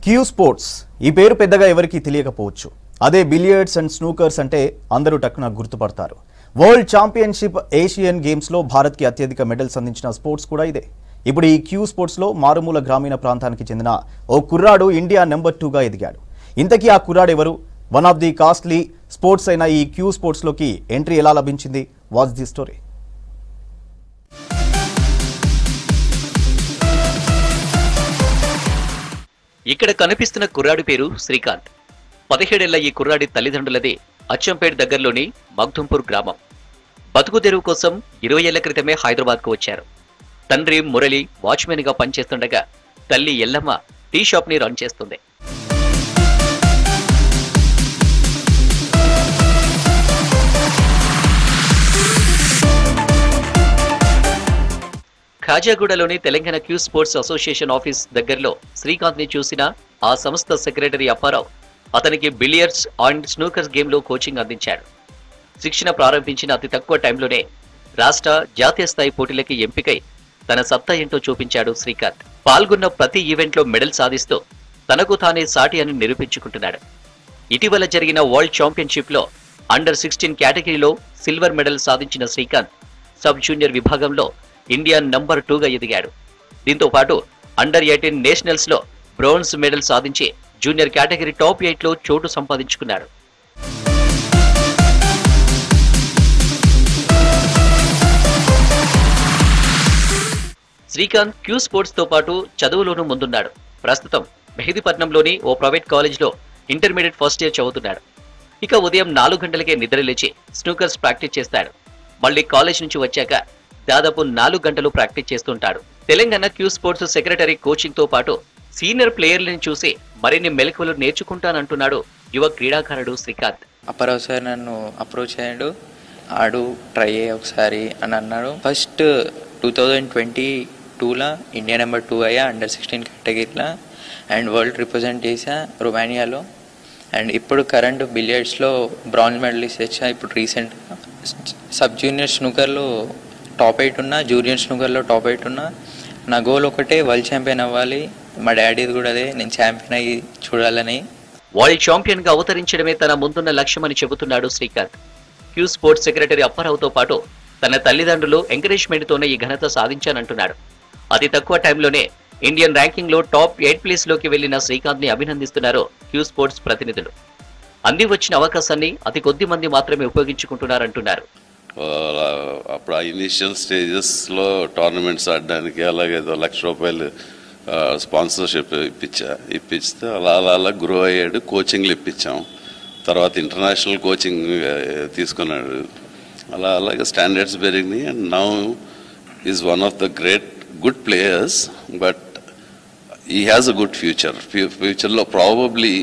Queue sports ఈ పేరు పెద్దగా ఎవరికీ తెలియకపోవచ్చు. అదే బిలియర్డ్స్ అండ్ స్నూకర్స్ అంటే అందరూ టక్కున గుర్తుపడతారు. వరల్డ్ ఛాంపియన్షిప్ ఏషియన్ గేమ్స్లో భారత్కి అత్యధిక మెడల్స్ అందించిన స్పోర్ట్స్ కూడా ఇదే. ఇప్పుడు ఈ క్యూ స్పోర్ట్స్లో మారుమూల గ్రామీణ ప్రాంతానికి చెందిన ఓ కుర్రాడు ఇండియా నెంబర్ 2గా ఎదిగాడు. ఇంతకీ ఆ కుర్రాడు ఎవరు? One of the costly sports అయిన ఈ క్యూ స్పోర్ట్స్లోకి ఎంట్రీ ఎలా లభించింది? What's the story? ఇక్కడ కనిపిస్తున్న కుర్రాడి పేరు శ్రీకాంత్. 17 ఏళ్ల ఈ కుర్రాడి తల్లిదండ్రులది అచ్చంపేట్ దగ్గరలోని మగ్దుంపూర్ గ్రామం. బతుకు తెరువు కోసం 20 ఏళ్ల క్రితమే హైదరాబాద్కు వచ్చారు. తండ్రి మురళి వాచ్మెన్ గా పనిచేస్తుండగా తల్లి ఎల్లమ్మ టీ షాప్ ని రన్ చేస్తుంది. ఖాజాగూడలోని Telangana queue sports association office దగ్గరలో శ్రీకాంత్ ని చూసిన ఆ సంస్థ సెక్రటరీ అప్పారావు అతనికి బిలియర్డ్స్ అండ్ స్నూకర్స్ గేమ్లో కోచింగ్ అందించాడు. శిక్షణ ప్రారంభించిన అతి తక్కువ టైంలోనే రాష్ట్ర జాతీయ స్థాయి పోటీలకి ఎంపికై తన సత్తా ఏంటో చూపించాడు శ్రీకాంత్. పాల్గొన్న ప్రతి ఈవెంట్లో మెడల్ సాధిస్తూ తనకు తానే సాటి అని నిరూపించుకుంటున్నాడు. ఇటీవల జరిగిన వరల్డ్ ఛాంపియన్షిప్ లో అండర్ 16 కేటగిరీలో సిల్వర్ మెడల్ సాధించిన శ్రీకాంత్ సబ్ జూనియర్ విభాగంలో ఇండియా నంబర్ 2గా ఎదిగాడు. దీంతో పాటు అండర్ 18 నేషనల్స్ లో బ్రోంజ్ మెడల్ సాధించి జూనియర్ కేటగిరీ టాప్ 8లో చోటు సంపాదించుకున్నాడు. శ్రీకాంత్ క్యూ స్పోర్ట్స్ తో పాటు చదువులోనూ ముందున్నాడు. ప్రస్తుతం మెహదీపట్నంలోని ఓ ప్రైవేట్ కాలేజ్లో ఇంటర్మీడియట్ ఫస్ట్ ఇయర్ చదువుతున్నాడు. ఇక ఉదయం 4 గంటలకే నిద్రలేచి స్నూకర్స్ ప్రాక్టీస్ చేస్తాడు. మళ్ళీ కాలేజ్ నుంచి వచ్చాక దాదాపు 4 గంటలు ప్రాక్టీస్ చేస్తుంటాడు. Telangana queue sports secretary coaching తో పాటు సీనియర్ ప్లేయర్లను చూసి మరిన్ని మెలకువలు నేర్చుకుంటానంటున్నాడు యువ క్రీడాకారుడు శ్రీకాంత్. అప్పారావు సార్ నన్ను అప్రోచ్ అయ్యాడు. ఆడు ట్రై అయ్యే ఒకసారి అని అన్నాడు. ఫస్ట్ 2022లో ఇండియా నెంబర్ 2 అయ్యా అండర్ 16 కేటగిరీలో అండ్ వరల్డ్ రిప్రజెంట్ చేసా రొమానియాలో. అండ్ ఇప్పుడు కరెంట్ బిలియర్డ్స్లో బ్రాంజ్ మెడలిస్ట్ తెచ్చా. ఇప్పుడు రీసెంట్గా సబ్ జూనియర్ స్నూకర్లో టాప్ 8 ఉన్నా, జూనియర్ స్నూకర్లో టాప్ 8 ఉన్నా. నా గోల్ ఒకటే, వరల్డ్ ఛాంపియన్ అవ్వాలి. మా డాడీది కూడా అదే, నేను ఛాంపియన్ అయ్యి చూడాలని. వరల్డ్ ఛాంపియన్ గా అవతరించడమే తన ముందున్న లక్ష్యమని చెబుతున్నాడు శ్రీకాంత్. క్యూ స్పోర్ట్స్ సెక్రటరీ అప్పారావుతో పాటు తన తల్లిదండ్రులు ఎంకరేజ్మెంట్ తోనే ఈ ఘనత సాధించానంటున్నాడు. అతి తక్కువ టైంలోనే ఇండియన్ ర్యాంకింగ్ లో టాప్ 8 ప్లేస్ లోకి వెళ్లిన శ్రీకాంత్ ని అభినందిస్తున్నారు క్యూ స్పోర్ట్స్ ప్రతినిధులు. అంది వచ్చిన అవకాశాన్ని అతి కొద్ది మంది మాత్రమే ఉపయోగించుకుంటున్నారంటున్నారు. అప్పుడు ఆ ఇనిషియల్ స్టేజెస్లో టోర్నమెంట్స్ ఆడడానికి అలాగే ₹1,00,000 స్పాన్సర్షిప్ ఇప్పిస్తే అలా గ్రో అయ్యాడు. కోచింగ్లు ఇప్పించాం. తర్వాత ఇంటర్నేషనల్ కోచింగ్ తీసుకున్నాడు. అలాగే స్టాండర్డ్స్ పెరిగినాయి. And now is one of the great good players. But he has a good ఫ్యూచర్లో probably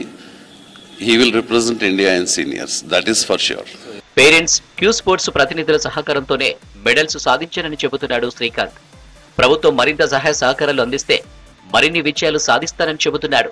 he will represent India in seniors. That is for sure. Parents, Q sports ప్రతినిధుల సహకారంతోనే medals సాధించానని చెబుతున్నాడు శ్రీకాంత్. ప్రభుత్వం మరింత సహాయ సహకారాలు అందిస్తే మరిన్ని విజయాలు సాధిస్తానని చెబుతున్నాడు.